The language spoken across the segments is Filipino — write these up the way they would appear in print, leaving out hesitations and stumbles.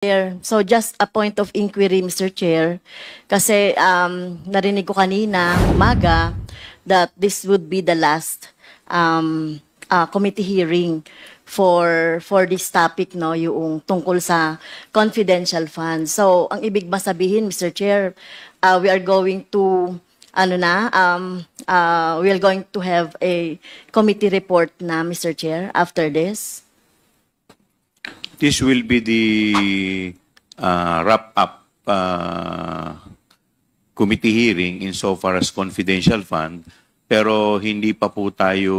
Chair. So just a point of inquiry, Mr. Chair, kasi narinig ko kanina umaga that this would be the last committee hearing for this topic, no, yung tungkol sa confidential funds. So ang ibig ba sabihin, Mr. Chair, we are going to we are going to have a committee report na, Mr. Chair, after this? This will be the wrap-up committee hearing insofar as confidential fund, pero hindi pa po tayo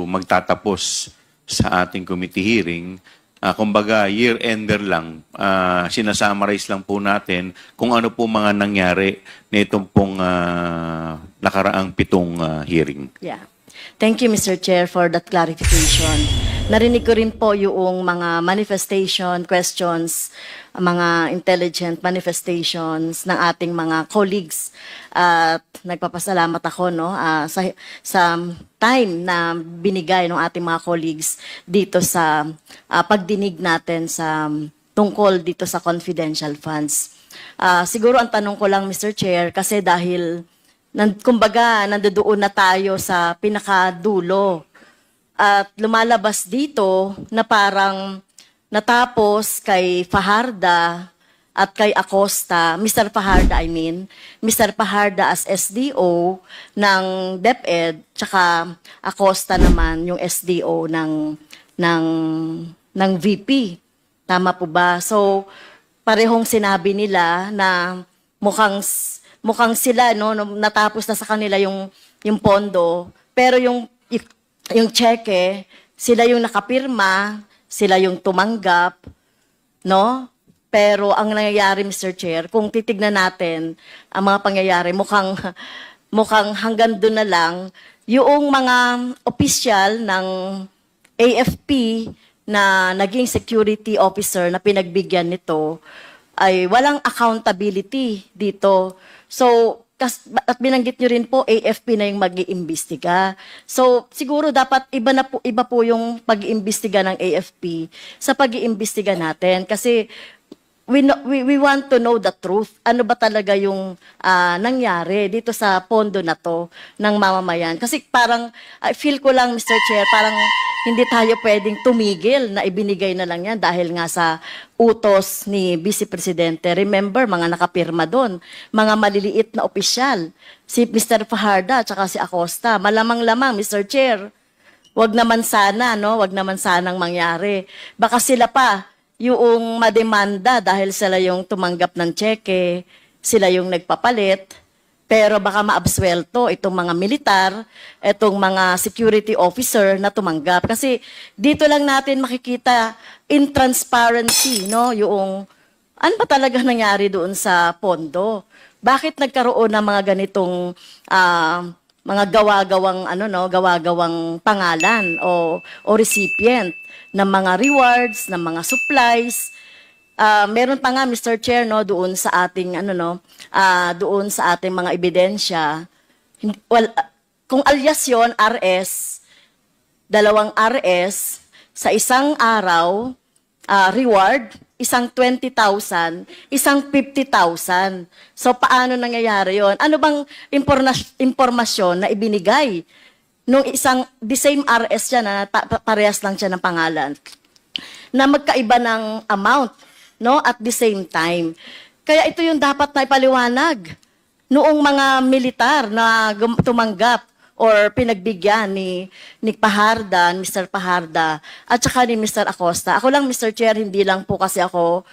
magtatapos sa ating committee hearing. Kumbaga, year-ender lang. Sinasummarize lang po natin kung ano po mga nangyari na itong pong nakaraang 7 hearing. Yeah. Thank you, Mr. Chair, for that clarification. Narinig ko rin po yung mga manifestation, questions, mga intelligent manifestations ng ating mga colleagues. At nagpapasalamat ako, no, sa time na binigay ng ating mga colleagues dito sa pagdinig natin sa tungkol dito sa confidential funds. Siguro ang tanong ko lang, Mr. Chair, kasi dahil kumbaga, nandoon na tayo sa pinakadulo. At lumalabas dito na parang natapos kay Fajarda at kay Acosta, Mr. Fajarda Mr. Fajarda as SDO ng DepEd, tsaka Acosta naman yung SDO ng VP. Tama po ba? So, parehong sinabi nila na mukhang sila, no, natapos na sa kanila yung pondo, pero yung cheque, sila yung nakapirma, sila yung tumanggap, no? Pero ang nangyayari, Mr. Chair, kung titignan natin ang mga pangyayari, mukhang hanggang doon na lang yung mga opisyal ng AFP na naging security officer na pinagbigyan nito ay walang accountability dito. So, at binanggit nyo rin po, AFP na yung mag-iimbestiga. So, siguro dapat iba po yung pag-iimbestiga ng AFP sa pag-iimbestiga natin. Kasi we want to know the truth. Ano ba talaga yung nangyari dito sa pondo na to ng mamamayan? Kasi parang, feel ko lang, Mr. Chair, parang hindi tayo pwedeng tumigil na ibinigay na lang yan dahil nga sa utos ni Vice Presidente. Remember, mga nakapirma doon, mga maliliit na opisyal, si Mr. Fajarda at si Acosta. Malamang-lamang, Mr. Chair, wag naman sana, no? Wag naman sanang mangyari. Baka sila pa yung mademanda dahil sila yung tumanggap ng cheque, sila yung nagpapalit, pero baka maabswelto itong mga militar, itong mga security officer na tumanggap. Kasi dito lang natin makikita in transparency, no, yung ano ba talaga nangyari doon sa pondo. Bakit nagkaroon ng mga ganitong mga gawa-gawang pangalan o recipient ng mga rewards, ng mga supplies. Meron pa nga, Mr. Chair, no, doon sa ating doon sa ating mga ebidensya. Kung alias yon, RS, 2 RS sa isang araw, reward, isang 20,000, isang 50,000. So paano nangyayari yon? Ano bang impormasyon na ibinigay nung the same RS siya na parehas lang siya ng pangalan, na magkaiba ng amount, no, at the same time. Kaya ito yung dapat na ipaliwanag noong mga militar na tumanggap or pinagbigyan ni Fajarda, Mr. Fajarda, at saka ni Mr. Acosta. Ako lang, Mr. Chair, hindi lang po kasi ako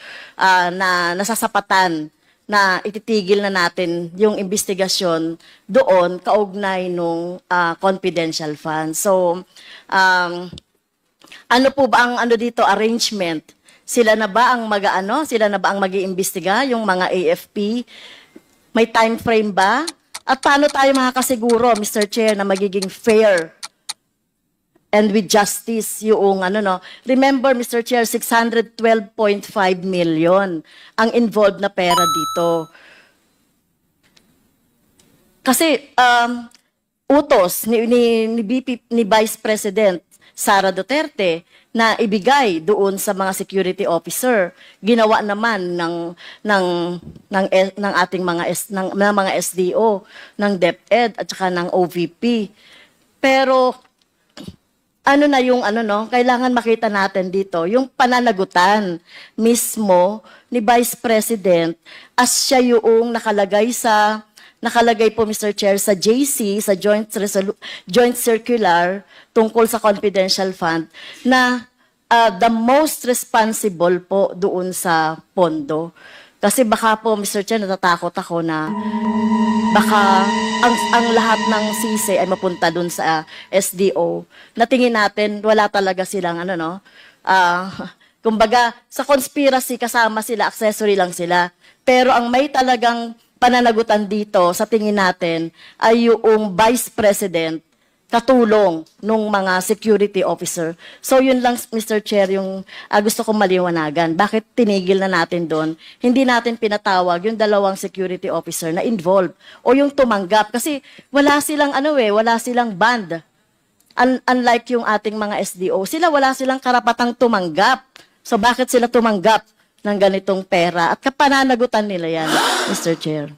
na nasasapatan na ititigil na natin yung investigasyon doon kaugnay nung confidential fund. So, ano po ba ang dito arrangement? Sila na ba ang mag-iimbestiga, yung mga AFP? May time frame ba? At paano tayo makakasiguro, Mr. Chair, na magiging fair and with justice yung Remember, Mr. Chair, 612.5 million ang involved na pera dito. Kasi utos ni Vice President Sara Duterte na ibigay doon sa mga security officer. Ginawa naman ng ating ng mga SDO, ng DepEd at saka ng OVP. Pero ano na yung kailangan makita natin dito, yung pananagutan mismo ni Vice President as siya yung nakalagay po, Mr. Chair, sa JC, sa Joint Circular tungkol sa confidential fund na the most responsible po doon sa pondo. Kasi baka po, Mr. Chair, natatakot ako na baka ang lahat ng sisi ay mapunta doon sa SDO. Natingin natin, wala talaga silang kumbaga, sa conspiracy kasama sila, accessory lang sila. Pero ang may talagang pananagutan dito, sa tingin natin, ay yung Vice President katulong nung mga security officer. So yun lang, Mr. Chair, yung gusto kong maliwanagan. Bakit tinigil na natin doon? Hindi natin pinatawag yung dalawang security officer na involved o yung tumanggap. Kasi wala silang wala silang band. Unlike yung ating mga SDO, wala silang karapatang tumanggap. So bakit sila tumanggap ng ganitong pera? At kapananagutan nila yan, Mr. Chair.